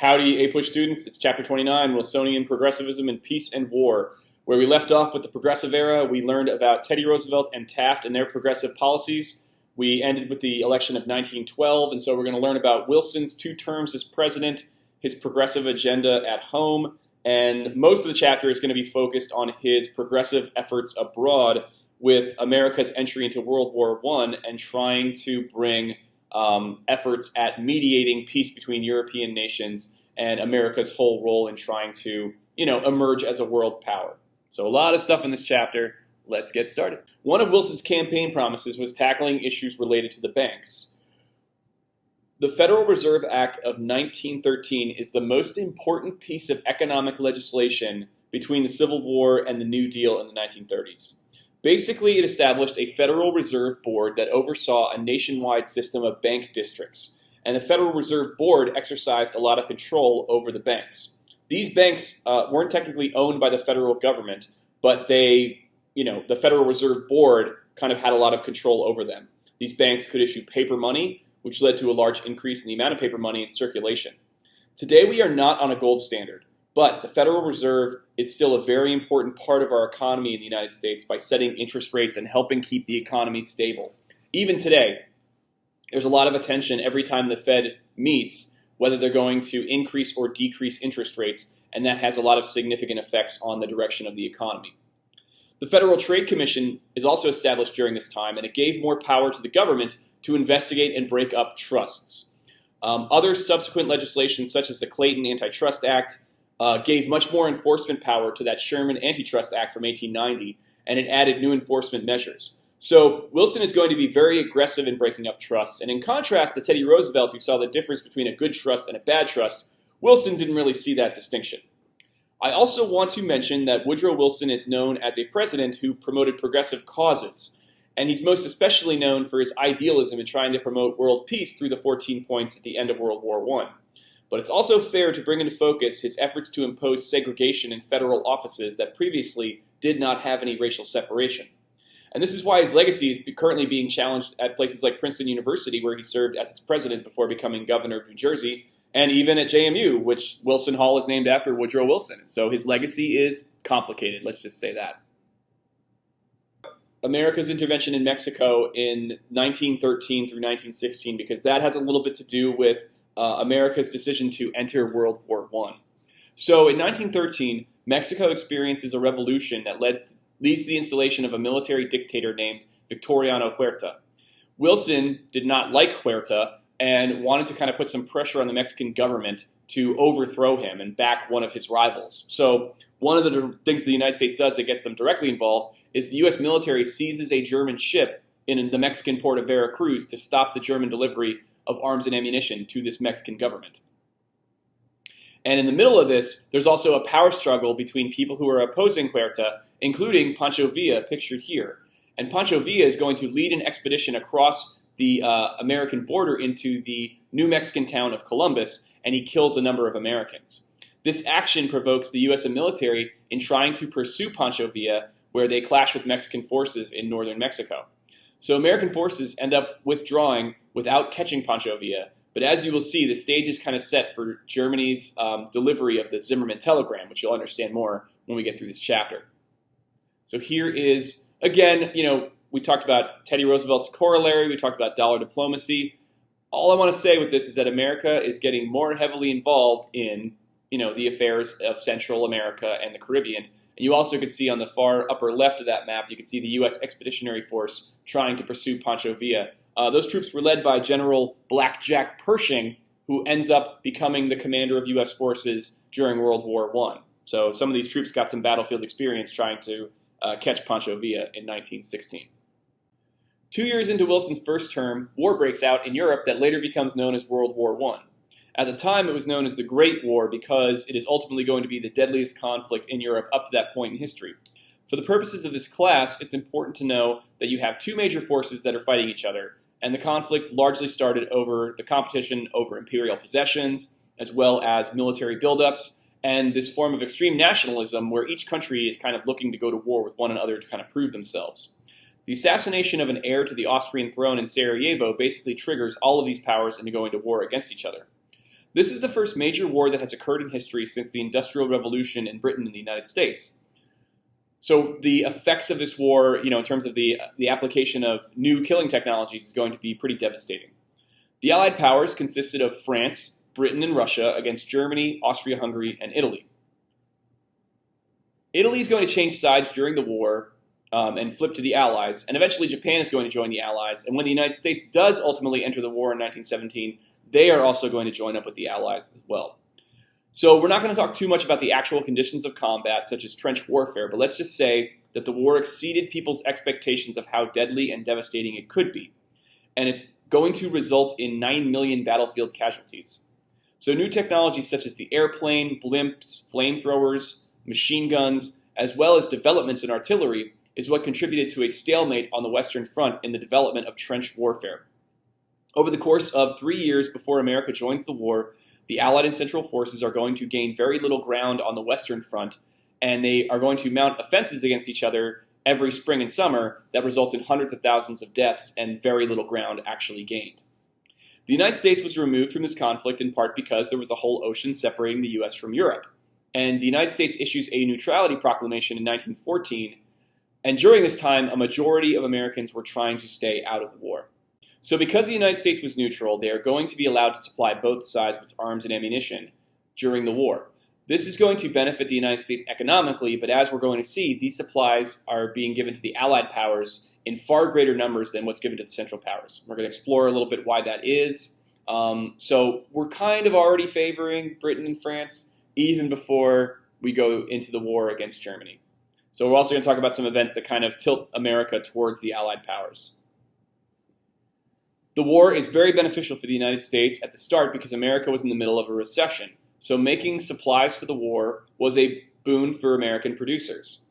Howdy, A-Push students. It's Chapter 29, Wilsonian Progressivism in Peace and War. Where we left off with the Progressive Era, we learned about Teddy Roosevelt and Taft and their progressive policies. We ended with the election of 1912, and so we're going to learn about Wilson's 2 terms as president, his progressive agenda at home, and most of the chapter is going to be focused on his progressive efforts abroad with America's entry into World War I and trying to bring efforts at mediating peace between European nations and America's whole role in trying to, emerge as a world power. So a lot of stuff in this chapter. Let's get started. One of Wilson's campaign promises was tackling issues related to the banks. The Federal Reserve Act of 1913 is the most important piece of economic legislation between the Civil War and the New Deal in the 1930s. Basically, it established a Federal Reserve Board that oversaw a nationwide system of bank districts, and the Federal Reserve Board exercised a lot of control over the banks. These banks weren't technically owned by the federal government, but the Federal Reserve Board kind of had a lot of control over them. These banks could issue paper money, which led to a large increase in the amount of paper money in circulation. Today, we are not on a gold standard. But the Federal Reserve is still a very important part of our economy in the United States by setting interest rates and helping keep the economy stable. Even today, there's a lot of attention every time the Fed meets, whether they're going to increase or decrease interest rates, and that has a lot of significant effects on the direction of the economy. The Federal Trade Commission is also established during this time, and it gave more power to the government to investigate and break up trusts. Other subsequent legislation, such as the Clayton Antitrust Act, gave much more enforcement power to that Sherman Antitrust Act from 1890, and it added new enforcement measures. So Wilson is going to be very aggressive in breaking up trusts, and in contrast to Teddy Roosevelt, who saw the difference between a good trust and a bad trust, Wilson didn't really see that distinction. I also want to mention that Woodrow Wilson is known as a president who promoted progressive causes, and he's most especially known for his idealism in trying to promote world peace through the 14 points at the end of World War I. But it's also fair to bring into focus his efforts to impose segregation in federal offices that previously did not have any racial separation. And this is why his legacy is currently being challenged at places like Princeton University, where he served as its president before becoming governor of New Jersey, and even at JMU, which Wilson Hall is named after Woodrow Wilson. So his legacy is complicated, let's just say that. America's intervention in Mexico in 1913 through 1916, because that has a little bit to do with America's decision to enter World War I. So in 1913, Mexico experiences a revolution that leads to the installation of a military dictator named Victoriano Huerta. Wilson did not like Huerta and wanted to kind of put some pressure on the Mexican government to overthrow him and back one of his rivals. So one of the things the United States does that gets them directly involved is the U.S. military seizes a German ship in the Mexican port of Veracruz to stop the German delivery of arms and ammunition to this Mexican government. And in the middle of this, there's also a power struggle between people who are opposing Huerta, including Pancho Villa, pictured here. And Pancho Villa is going to lead an expedition across the American border into the New Mexican town of Columbus, and he kills a number of Americans. This action provokes the U.S. military in trying to pursue Pancho Villa, where they clash with Mexican forces in northern Mexico. So American forces end up withdrawing without catching Pancho Villa, but as you will see, the stage is kind of set for Germany's delivery of the Zimmermann telegram, which you'll understand more when we get through this chapter. So here is, again, we talked about Teddy Roosevelt's corollary, we talked about dollar diplomacy. All I want to say with this is that America is getting more heavily involved in, the affairs of Central America and the Caribbean. And you also could see on the far upper left of that map, you can see the U.S. Expeditionary Force trying to pursue Pancho Villa. Those troops were led by General Black Jack Pershing, who ends up becoming the commander of U.S. forces during World War I. So some of these troops got some battlefield experience trying to catch Pancho Villa in 1916. 2 years into Wilson's first term, war breaks out in Europe that later becomes known as World War I. At the time, it was known as the Great War because it is ultimately going to be the deadliest conflict in Europe up to that point in history. For the purposes of this class, it's important to know that you have 2 major forces that are fighting each other, and the conflict largely started over the competition over imperial possessions, as well as military buildups, and this form of extreme nationalism where each country is kind of looking to go to war with one another to kind of prove themselves. The assassination of an heir to the Austrian throne in Sarajevo basically triggers all of these powers into going to war against each other. This is the first major war that has occurred in history since the Industrial Revolution in Britain and the United States. So the effects of this war, in terms of the application of new killing technologies, is going to be pretty devastating. The Allied powers consisted of France, Britain, and Russia against Germany, Austria-Hungary, and Italy. Italy is going to change sides during the war and flip to the Allies, and eventually Japan is going to join the Allies. And when the United States does ultimately enter the war in 1917, they are also going to join up with the Allies as well. So we're not going to talk too much about the actual conditions of combat, such as trench warfare, but let's just say that the war exceeded people's expectations of how deadly and devastating it could be. And it's going to result in 9 million battlefield casualties. So new technologies such as the airplane, blimps, flamethrowers, machine guns, as well as developments in artillery is what contributed to a stalemate on the Western Front in the development of trench warfare. Over the course of 3 years before America joins the war, the Allied and Central forces are going to gain very little ground on the Western Front, and they are going to mount offenses against each other every spring and summer that results in hundreds of thousands of deaths and very little ground actually gained. The United States was removed from this conflict in part because there was a whole ocean separating the U.S. from Europe. And the United States issues a neutrality proclamation in 1914, and during this time, a majority of Americans were trying to stay out of the war. So because the United States was neutral, they are going to be allowed to supply both sides with arms and ammunition during the war. This is going to benefit the United States economically, but as we're going to see, these supplies are being given to the Allied powers in far greater numbers than what's given to the Central powers. We're going to explore a little bit why that is. So we're kind of already favoring Britain and France even before we go into the war against Germany. So we're also going to talk about some events that kind of tilt America towards the Allied powers. The war is very beneficial for the United States at the start because America was in the middle of a recession. So making supplies for the war was a boon for American producers.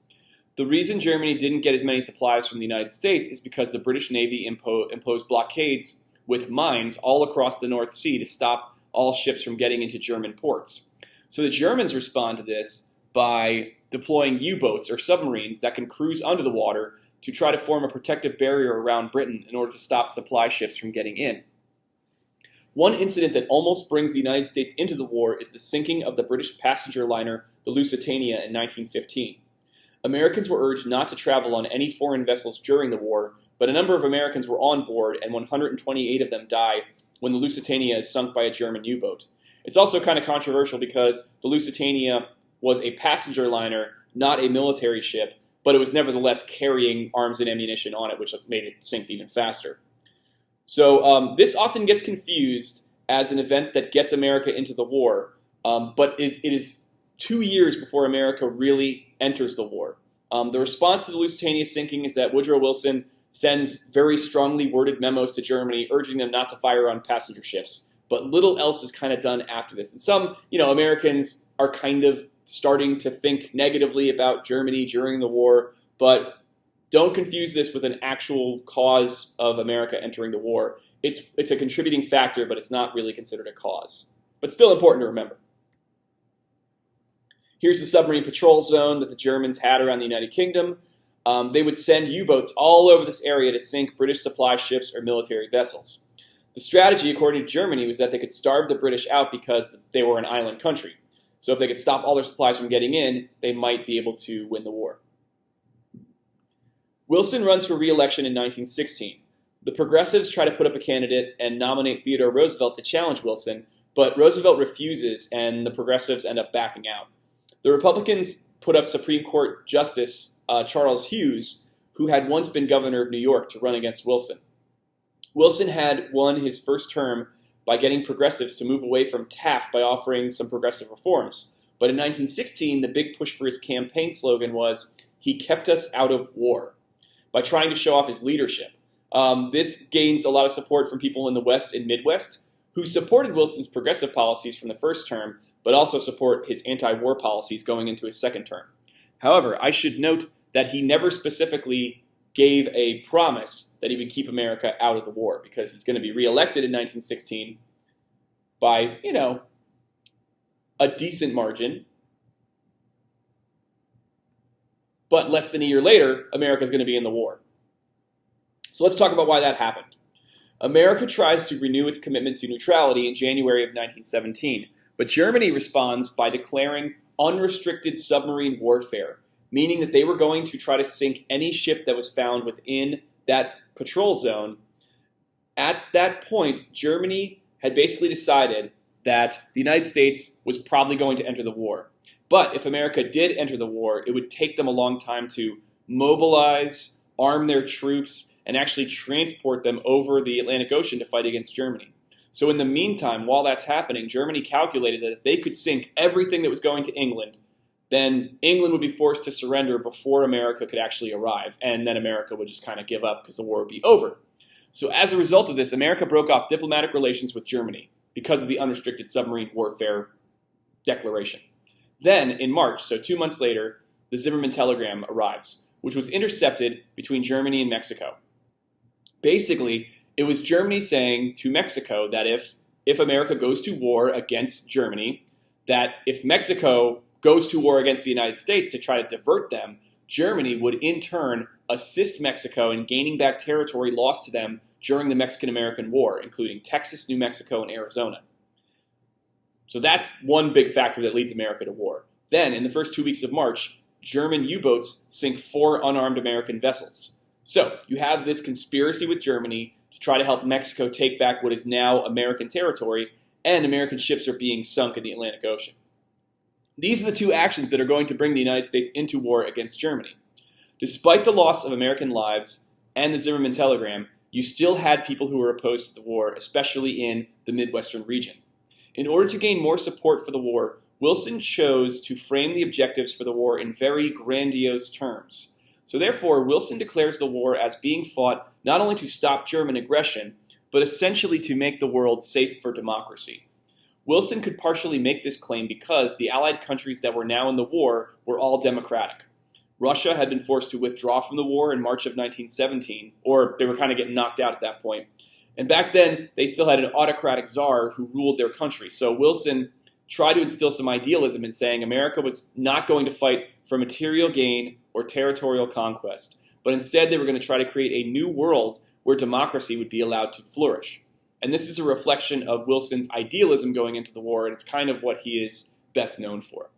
The reason Germany didn't get as many supplies from the United States is because the British Navy imposed blockades with mines all across the North Sea to stop all ships from getting into German ports. So the Germans respond to this by deploying U-boats or submarines that can cruise under the water to try to form a protective barrier around Britain in order to stop supply ships from getting in. One incident that almost brings the United States into the war is the sinking of the British passenger liner, the Lusitania, in 1915. Americans were urged not to travel on any foreign vessels during the war, but a number of Americans were on board, and 128 of them died when the Lusitania is sunk by a German U-boat. It's also kind of controversial because the Lusitania was a passenger liner, not a military ship, but it was nevertheless carrying arms and ammunition on it, which made it sink even faster. So this often gets confused as an event that gets America into the war, but it is 2 years before America really enters the war. The response to the Lusitania sinking is that Woodrow Wilson sends very strongly worded memos to Germany urging them not to fire on passenger ships. But little else is kind of done after this. And some, Americans are kind of starting to think negatively about Germany during the war, but don't confuse this with an actual cause of America entering the war. It's a contributing factor, but it's not really considered a cause. But still important to remember. Here's the submarine patrol zone that the Germans had around the United Kingdom. They would send U-boats all over this area to sink British supply ships or military vessels. The strategy, according to Germany, was that they could starve the British out because they were an island country. So if they could stop all their supplies from getting in, they might be able to win the war. Wilson runs for re-election in 1916. The progressives try to put up a candidate and nominate Theodore Roosevelt to challenge Wilson, but Roosevelt refuses and the progressives end up backing out. The Republicans put up Supreme Court Justice Charles Hughes, who had once been governor of New York, to run against Wilson. Wilson had won his first term by getting progressives to move away from Taft by offering some progressive reforms. But in 1916, the big push for his campaign slogan was, "He kept us out of war," by trying to show off his leadership. This gains a lot of support from people in the West and Midwest who supported Wilson's progressive policies from the first term, but also support his anti-war policies going into his second term. However, I should note that he never specifically gave a promise that he would keep America out of the war, because he's going to be reelected in 1916 by, a decent margin. But less than a year later, America's going to be in the war. So let's talk about why that happened. America tries to renew its commitment to neutrality in January of 1917, but Germany responds by declaring unrestricted submarine warfare, meaning that they were going to try to sink any ship that was found within that patrol zone. At that point, Germany had basically decided that the United States was probably going to enter the war. But if America did enter the war, it would take them a long time to mobilize, arm their troops, and actually transport them over the Atlantic Ocean to fight against Germany. So in the meantime, while that's happening, Germany calculated that if they could sink everything that was going to England, then England would be forced to surrender before America could actually arrive, and then America would just kind of give up because the war would be over. So as a result of this, America broke off diplomatic relations with Germany because of the unrestricted submarine warfare declaration. Then, in March, so 2 months later, the Zimmermann telegram arrives, which was intercepted between Germany and Mexico. Basically, it was Germany saying to Mexico that if America goes to war against Germany, that if Mexico goes to war against the United States to try to divert them, Germany would in turn assist Mexico in gaining back territory lost to them during the Mexican-American War, including Texas, New Mexico, and Arizona. So that's one big factor that leads America to war. Then, in the first 2 weeks of March, German U-boats sink 4 unarmed American vessels. So you have this conspiracy with Germany to try to help Mexico take back what is now American territory, and American ships are being sunk in the Atlantic Ocean. These are the two actions that are going to bring the United States into war against Germany. Despite the loss of American lives and the Zimmermann telegram, you still had people who were opposed to the war, especially in the Midwestern region. In order to gain more support for the war, Wilson chose to frame the objectives for the war in very grandiose terms. So therefore, Wilson declares the war as being fought not only to stop German aggression, but essentially to make the world safe for democracy. Wilson could partially make this claim because the Allied countries that were now in the war were all democratic. Russia had been forced to withdraw from the war in March of 1917, or they were kind of getting knocked out at that point. And back then, they still had an autocratic czar who ruled their country. So Wilson tried to instill some idealism in saying America was not going to fight for material gain or territorial conquest, but instead they were going to try to create a new world where democracy would be allowed to flourish. And this is a reflection of Wilson's idealism going into the war, and it's kind of what he is best known for.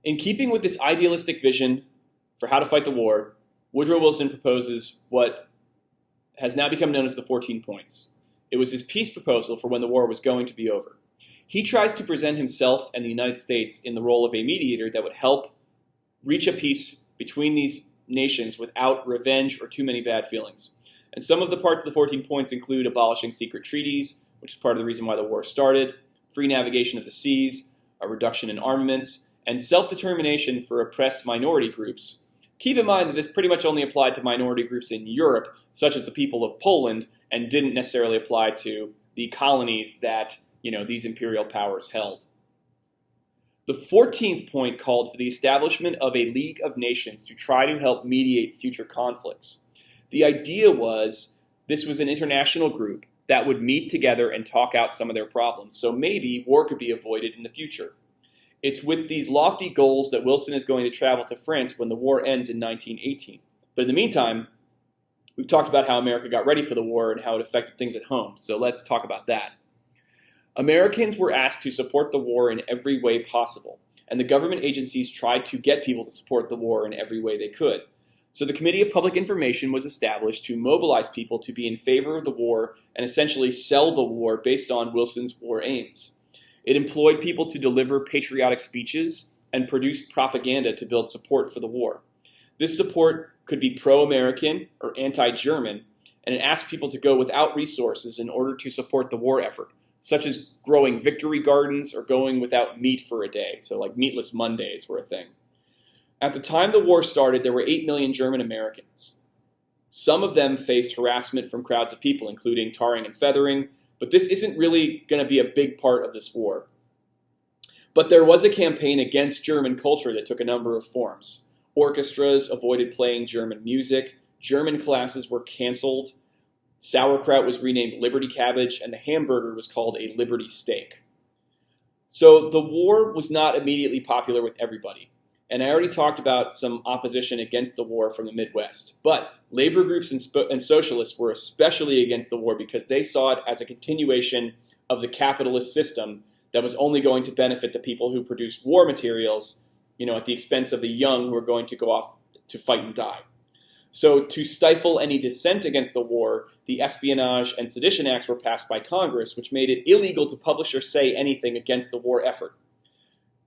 In keeping with this idealistic vision for how to fight the war, Woodrow Wilson proposes what has now become known as the 14 points. It was his peace proposal for when the war was going to be over. He tries to present himself and the United States in the role of a mediator that would help reach a peace between these nations without revenge or too many bad feelings. And some of the parts of the 14 points include abolishing secret treaties, which is part of the reason why the war started, free navigation of the seas, a reduction in armaments, and self-determination for oppressed minority groups. Keep in mind that this pretty much only applied to minority groups in Europe, such as the people of Poland, and didn't necessarily apply to the colonies that these imperial powers held. The 14th point called for the establishment of a League of Nations to try to help mediate future conflicts. The idea was this was an international group that would meet together and talk out some of their problems, so maybe war could be avoided in the future. It's with these lofty goals that Wilson is going to travel to France when the war ends in 1918. But in the meantime, we've talked about how America got ready for the war and how it affected things at home, so let's talk about that. Americans were asked to support the war in every way possible, and the government agencies tried to get people to support the war in every way they could. So the Committee of Public Information was established to mobilize people to be in favor of the war and essentially sell the war based on Wilson's war aims. It employed people to deliver patriotic speeches and produce propaganda to build support for the war. This support could be pro-American or anti-German, and it asked people to go without resources in order to support the war effort, such as growing victory gardens or going without meat for a day. So like meatless Mondays were a thing. At the time the war started, there were 8 million German Americans. Some of them faced harassment from crowds of people, including tarring and feathering, but this isn't really going to be a big part of this war. But there was a campaign against German culture that took a number of forms. Orchestras avoided playing German music, German classes were canceled, sauerkraut was renamed Liberty Cabbage, and the hamburger was called a Liberty Steak. So the war was not immediately popular with everybody. And I already talked about some opposition against the war from the Midwest. But labor groups and socialists were especially against the war because they saw it as a continuation of the capitalist system that was only going to benefit the people who produced war materials, at the expense of the young who are going to go off to fight and die. So to stifle any dissent against the war, the Espionage and Sedition Acts were passed by Congress, which made it illegal to publish or say anything against the war effort.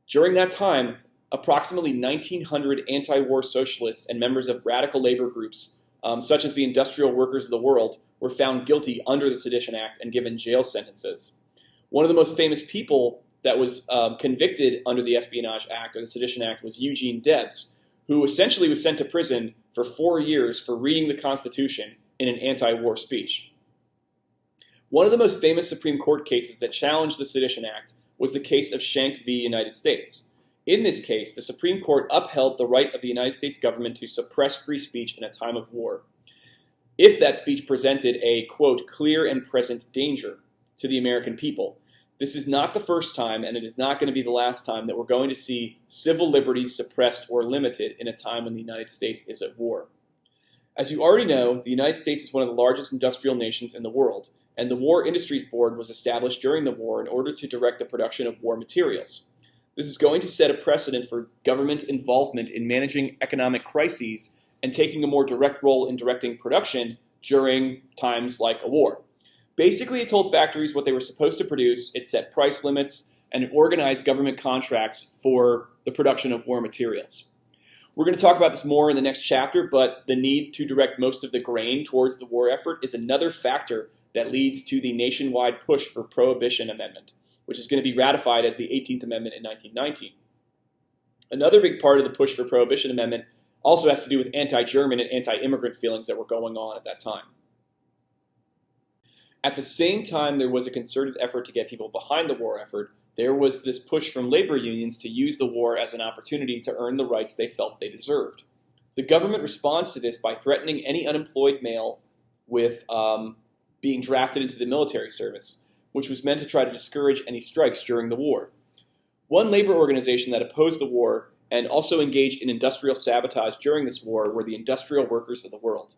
During that time, approximately 1,900 anti-war socialists and members of radical labor groups, such as the Industrial Workers of the World, were found guilty under the Sedition Act and given jail sentences. One of the most famous people that was convicted under the Espionage Act or the Sedition Act was Eugene Debs, who essentially was sent to prison for 4 years for reading the Constitution in an anti-war speech. One of the most famous Supreme Court cases that challenged the Sedition Act was the case of Schenck v. United States. In this case, the Supreme Court upheld the right of the United States government to suppress free speech in a time of war, if that speech presented a, quote, clear and present danger to the American people. This is not the first time, and it is not going to be the last time, that we're going to see civil liberties suppressed or limited in a time when the United States is at war. As you already know, the United States is one of the largest industrial nations in the world, and the War Industries Board was established during the war in order to direct the production of war materials. This is going to set a precedent for government involvement in managing economic crises and taking a more direct role in directing production during times like a war. Basically, it told factories what they were supposed to produce, it set price limits, and it organized government contracts for the production of war materials. We're going to talk about this more in the next chapter, but the need to direct most of the grain towards the war effort is another factor that leads to the nationwide push for Prohibition Amendment, which is going to be ratified as the 18th Amendment in 1919. Another big part of the push for Prohibition Amendment also has to do with anti-German and anti-immigrant feelings that were going on at that time. At the same time there was a concerted effort to get people behind the war effort, there was this push from labor unions to use the war as an opportunity to earn the rights they felt they deserved. The government responds to this by threatening any unemployed male with being drafted into the military service, which was meant to try to discourage any strikes during the war. One labor organization that opposed the war and also engaged in industrial sabotage during this war were the Industrial Workers of the World.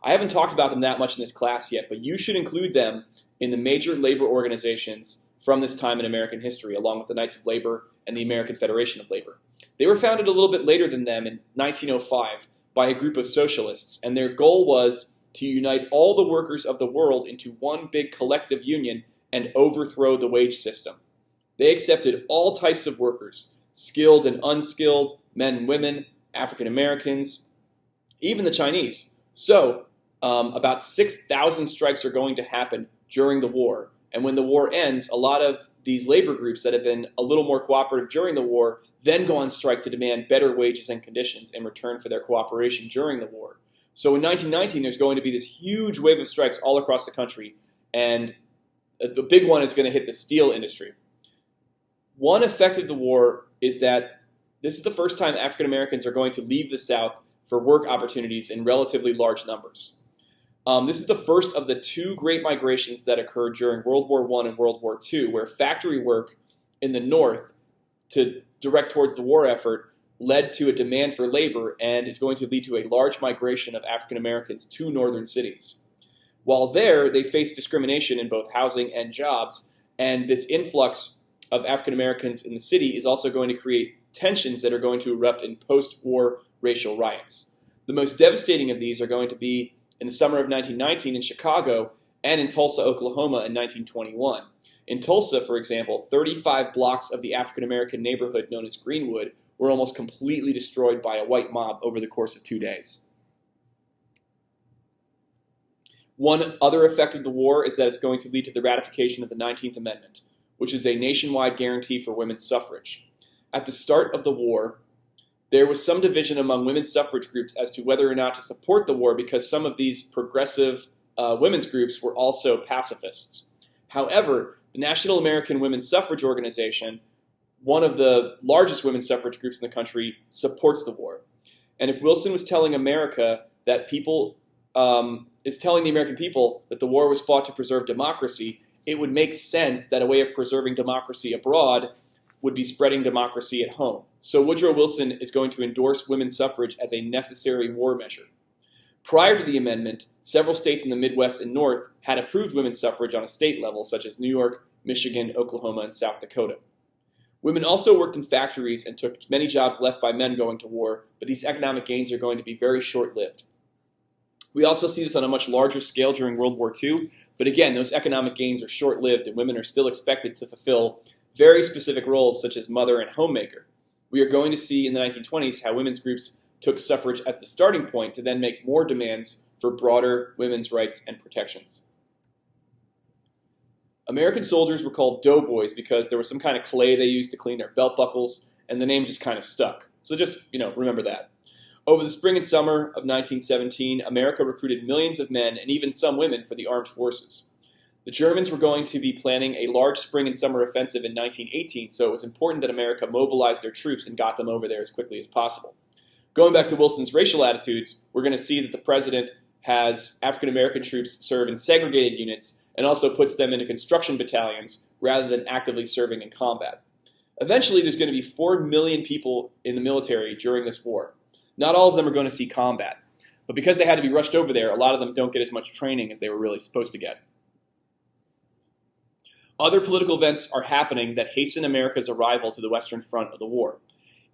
I haven't talked about them that much in this class yet, but you should include them in the major labor organizations from this time in American history, along with the Knights of Labor and the American Federation of Labor. They were founded a little bit later than them in 1905 by a group of socialists, and their goal was to unite all the workers of the world into one big collective union and overthrow the wage system. They accepted all types of workers, skilled and unskilled, men and women, African Americans, even the Chinese. So, about 6,000 strikes are going to happen during the war. And when the war ends, a lot of these labor groups that have been a little more cooperative during the war then go on strike to demand better wages and conditions in return for their cooperation during the war. So in 1919, there's going to be this huge wave of strikes all across the country, and the big one is going to hit the steel industry. One effect of the war is that this is the first time African Americans are going to leave the South for work opportunities in relatively large numbers. This is the first of the two great migrations that occurred during World War I and World War II, where factory work in the North to direct towards the war effort led to a demand for labor and is going to lead to a large migration of African Americans to northern cities. While there, they faced discrimination in both housing and jobs, and this influx of African Americans in the city is also going to create tensions that are going to erupt in post-war racial riots. The most devastating of these are going to be in the summer of 1919 in Chicago and in Tulsa, Oklahoma in 1921. In Tulsa, for example, 35 blocks of the African American neighborhood known as Greenwood were almost completely destroyed by a white mob over the course of 2 days. One other effect of the war is that it's going to lead to the ratification of the 19th Amendment, which is a nationwide guarantee for women's suffrage. At the start of the war, there was some division among women's suffrage groups as to whether or not to support the war because some of these progressive women's groups were also pacifists. However, the National American Women's Suffrage Organization, one of the largest women's suffrage groups in the country, supports the war. And if Wilson was telling America that is telling the American people that the war was fought to preserve democracy, it would make sense that a way of preserving democracy abroad would be spreading democracy at home. So Woodrow Wilson is going to endorse women's suffrage as a necessary war measure. Prior to the amendment, several states in the Midwest and North had approved women's suffrage on a state level, such as New York, Michigan, Oklahoma, and South Dakota. Women also worked in factories and took many jobs left by men going to war, but these economic gains are going to be very short-lived. We also see this on a much larger scale during World War II, but again, those economic gains are short-lived and women are still expected to fulfill very specific roles such as mother and homemaker. We are going to see in the 1920s how women's groups took suffrage as the starting point to then make more demands for broader women's rights and protections. American soldiers were called doughboys because there was some kind of clay they used to clean their belt buckles, and the name just kind of stuck. So just, remember that. Over the spring and summer of 1917, America recruited millions of men and even some women for the armed forces. The Germans were going to be planning a large spring and summer offensive in 1918, so it was important that America mobilized their troops and got them over there as quickly as possible. Going back to Wilson's racial attitudes, we're going to see that the president has African American troops serve in segregated units and also puts them into construction battalions rather than actively serving in combat. Eventually, there's going to be 4 million people in the military during this war. Not all of them are going to see combat, but because they had to be rushed over there, a lot of them don't get as much training as they were really supposed to get. Other political events are happening that hasten America's arrival to the Western Front of the war.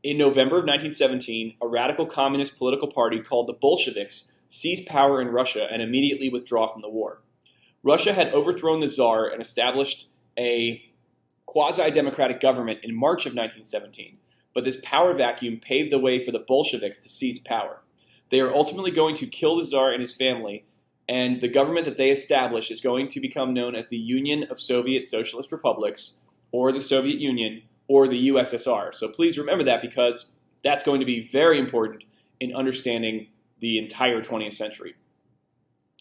In November of 1917, a radical communist political party called the Bolsheviks seized power in Russia and immediately withdraw from the war. Russia had overthrown the Tsar and established a quasi-democratic government in March of 1917, but this power vacuum paved the way for the Bolsheviks to seize power. They are ultimately going to kill the Tsar and his family, and the government that they establish is going to become known as the Union of Soviet Socialist Republics, or the Soviet Union, or the USSR. So please remember that because that's going to be very important in understanding the entire 20th century.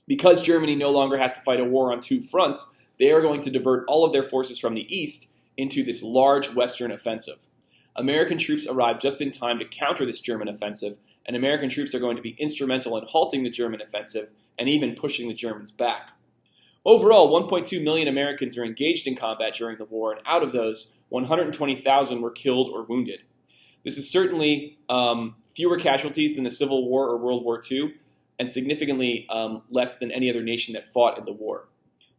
Because Germany no longer has to fight a war on two fronts, they are going to divert all of their forces from the east into this large Western offensive. American troops arrive just in time to counter this German offensive, and American troops are going to be instrumental in halting the German offensive and even pushing the Germans back. Overall, 1.2 million Americans are engaged in combat during the war, and out of those, 120,000 were killed or wounded. This is certainly fewer casualties than the Civil War or World War II, and significantly less than any other nation that fought in the war.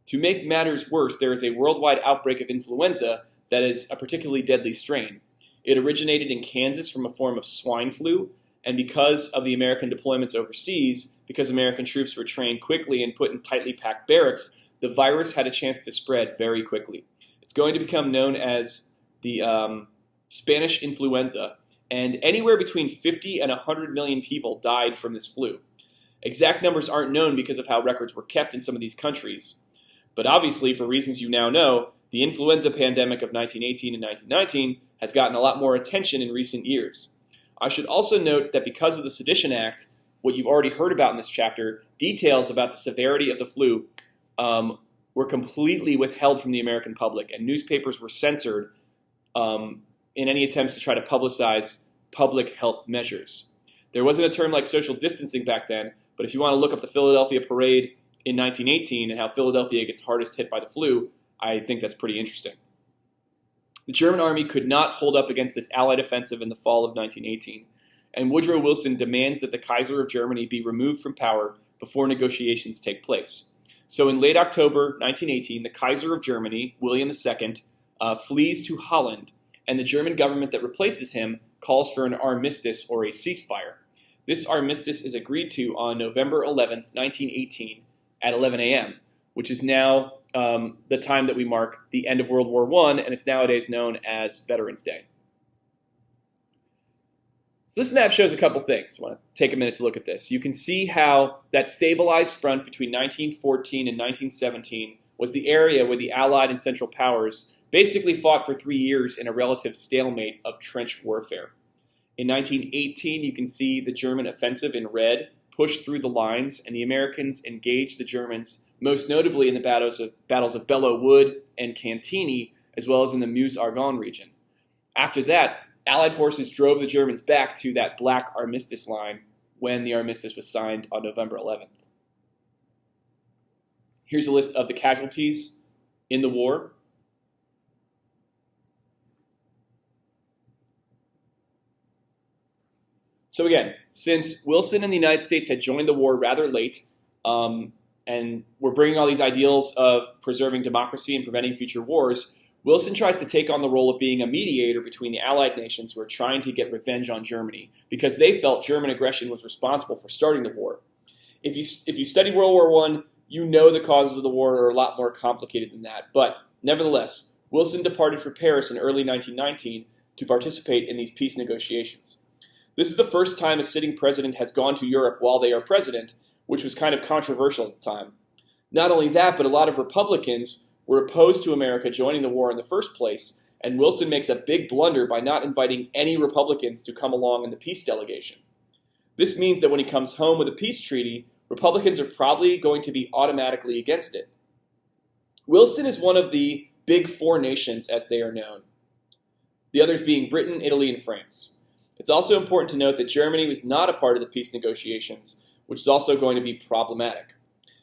To make matters worse, there is a worldwide outbreak of influenza that is a particularly deadly strain. It originated in Kansas from a form of swine flu, and because of the American deployments overseas, because American troops were trained quickly and put in tightly packed barracks, the virus had a chance to spread very quickly. It's going to become known as the Spanish influenza, and anywhere between 50 and 100 million people died from this flu. Exact numbers aren't known because of how records were kept in some of these countries, but obviously, for reasons you now know, the influenza pandemic of 1918 and 1919 has gotten a lot more attention in recent years. I should also note that because of the Sedition Act, what you've already heard about in this chapter, details about the severity of the flu were completely withheld from the American public, and newspapers were censored in any attempts to try to publicize public health measures. There wasn't a term like social distancing back then, but if you want to look up the Philadelphia Parade in 1918 and how Philadelphia gets hardest hit by the flu, I think that's pretty interesting. The German army could not hold up against this Allied offensive in the fall of 1918, and Woodrow Wilson demands that the Kaiser of Germany be removed from power before negotiations take place. So in late October 1918, the Kaiser of Germany, William II, flees to Holland, and the German government that replaces him calls for an armistice or a ceasefire. This armistice is agreed to on November 11, 1918 at 11 a.m., which is now the time that we mark the end of World War I, and it's nowadays known as Veterans Day. So this map shows a couple things. I want to take a minute to look at this. You can see how that stabilized front between 1914 and 1917 was the area where the Allied and Central Powers basically fought for 3 years in a relative stalemate of trench warfare. In 1918, you can see the German offensive in red pushed through the lines, and the Americans engaged the Germans, most notably in the battles of Belleau Wood and Cantigny, as well as in the Meuse-Argonne region. After that, Allied forces drove the Germans back to that black armistice line when the armistice was signed on November 11th. Here's a list of the casualties in the war. So again, since Wilson and the United States had joined the war rather late, and were bringing all these ideals of preserving democracy and preventing future wars, Wilson tries to take on the role of being a mediator between the Allied nations who are trying to get revenge on Germany because they felt German aggression was responsible for starting the war. If you study World War I, you know the causes of the war are a lot more complicated than that. But nevertheless, Wilson departed for Paris in early 1919 to participate in these peace negotiations. This is the first time a sitting president has gone to Europe while they are president, which was kind of controversial at the time. Not only that, but a lot of Republicans were opposed to America joining the war in the first place, and Wilson makes a big blunder by not inviting any Republicans to come along in the peace delegation. This means that when he comes home with a peace treaty, Republicans are probably going to be automatically against it. Wilson is one of the big four nations as they are known, the others being Britain, Italy, and France. It's also important to note that Germany was not a part of the peace negotiations, which is also going to be problematic.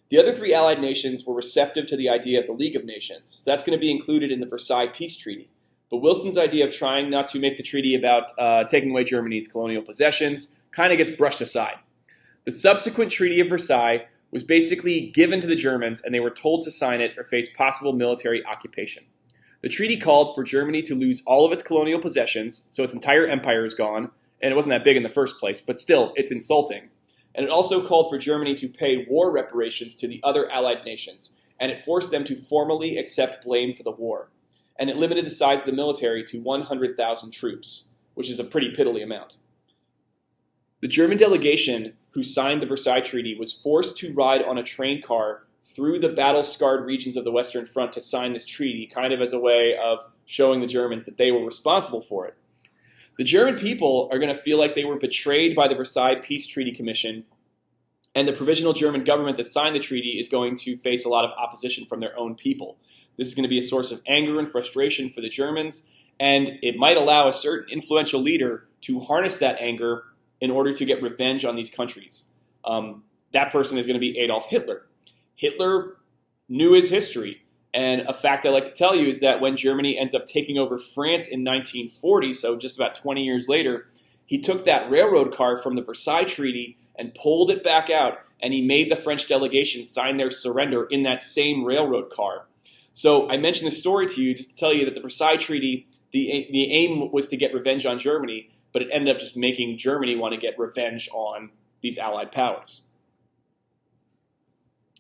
The other three Allied nations were receptive to the idea of the League of Nations, so that's going to be included in the Versailles Peace Treaty. But Wilson's idea of trying not to make the treaty about taking away Germany's colonial possessions kind of gets brushed aside. The subsequent Treaty of Versailles was basically given to the Germans, and they were told to sign it or face possible military occupation. The treaty called for Germany to lose all of its colonial possessions, so its entire empire is gone, and it wasn't that big in the first place, but still, it's insulting. And it also called for Germany to pay war reparations to the other Allied nations, and it forced them to formally accept blame for the war. And it limited the size of the military to 100,000 troops, which is a pretty piddly amount. The German delegation who signed the Versailles Treaty was forced to ride on a train car through the battle-scarred regions of the Western Front to sign this treaty, kind of as a way of showing the Germans that they were responsible for it. The German people are going to feel like they were betrayed by the Versailles Peace Treaty Commission, and the provisional German government that signed the treaty is going to face a lot of opposition from their own people. This is going to be a source of anger and frustration for the Germans, and it might allow a certain influential leader to harness that anger in order to get revenge on these countries. That person is going to be Adolf Hitler. Hitler knew his history. And a fact I like to tell you is that when Germany ends up taking over France in 1940, so just about 20 years later, he took that railroad car from the Versailles Treaty and pulled it back out, and he made the French delegation sign their surrender in that same railroad car. So I mentioned this story to you just to tell you that the Versailles Treaty, the aim was to get revenge on Germany, but it ended up just making Germany want to get revenge on these Allied powers.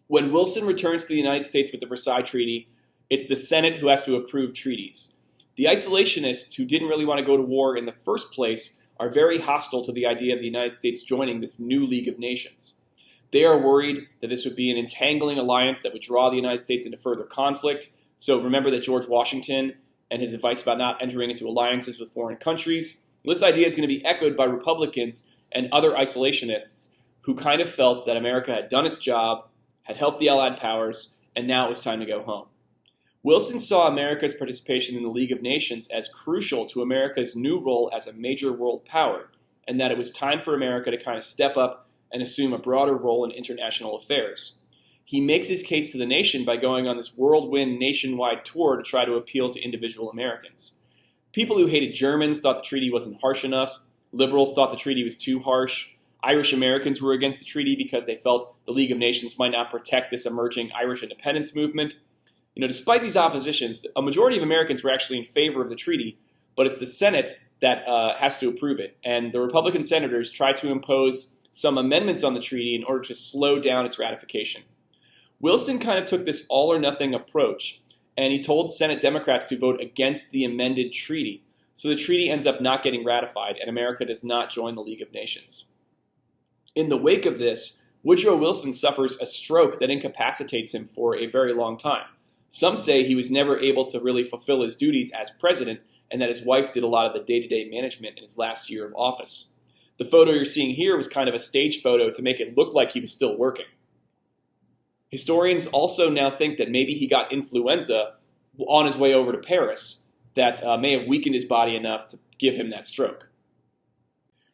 When Wilson returns to the United States with the Versailles Treaty, it's the Senate who has to approve treaties. The isolationists who didn't really want to go to war in the first place are very hostile to the idea of the United States joining this new League of Nations. They are worried that this would be an entangling alliance that would draw the United States into further conflict. So remember that George Washington and his advice about not entering into alliances with foreign countries. This idea is going to be echoed by Republicans and other isolationists who kind of felt that America had done its job, had helped the Allied powers, and now it was time to go home. Wilson saw America's participation in the League of Nations as crucial to America's new role as a major world power, and that it was time for America to kind of step up and assume a broader role in international affairs. He makes his case to the nation by going on this whirlwind nationwide tour to try to appeal to individual Americans. People who hated Germans thought the treaty wasn't harsh enough. Liberals thought the treaty was too harsh. Irish Americans were against the treaty because they felt the League of Nations might not protect this emerging Irish independence movement. Despite these oppositions, a majority of Americans were actually in favor of the treaty, but it's the Senate that has to approve it. And the Republican senators tried to impose some amendments on the treaty in order to slow down its ratification. Wilson kind of took this all-or-nothing approach, and he told Senate Democrats to vote against the amended treaty. So the treaty ends up not getting ratified, and America does not join the League of Nations. In the wake of this, Woodrow Wilson suffers a stroke that incapacitates him for a very long time. Some say he was never able to really fulfill his duties as president, and that his wife did a lot of the day-to-day management in his last year of office. The photo you're seeing here was kind of a stage photo to make it look like he was still working. Historians also now think that maybe he got influenza on his way over to Paris that may have weakened his body enough to give him that stroke.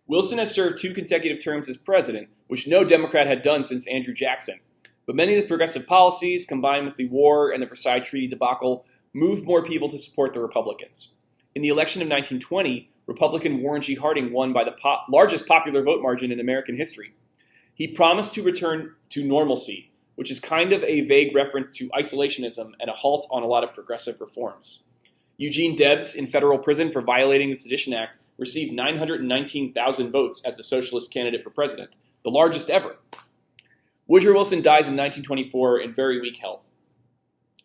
Wilson has served 2 consecutive terms as president, which no Democrat had done since Andrew Jackson. But many of the progressive policies, combined with the war and the Versailles Treaty debacle, moved more people to support the Republicans. In the election of 1920, Republican Warren G. Harding won by the largest popular vote margin in American history. He promised to return to normalcy, which is kind of a vague reference to isolationism and a halt on a lot of progressive reforms. Eugene Debs, in federal prison for violating the Sedition Act, received 919,000 votes as a socialist candidate for president, the largest ever. Woodrow Wilson dies in 1924 in very weak health.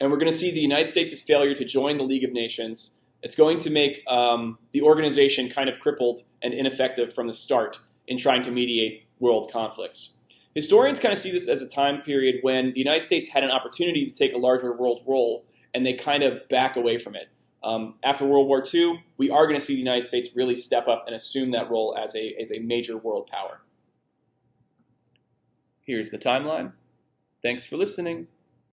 And we're going to see the United States' failure to join the League of Nations. It's going to make the organization kind of crippled and ineffective from the start in trying to mediate world conflicts. Historians kind of see this as a time period when the United States had an opportunity to take a larger world role, and they kind of back away from it. After World War II, we are going to see the United States really step up and assume that role as a major world power. Here's the timeline. Thanks for listening.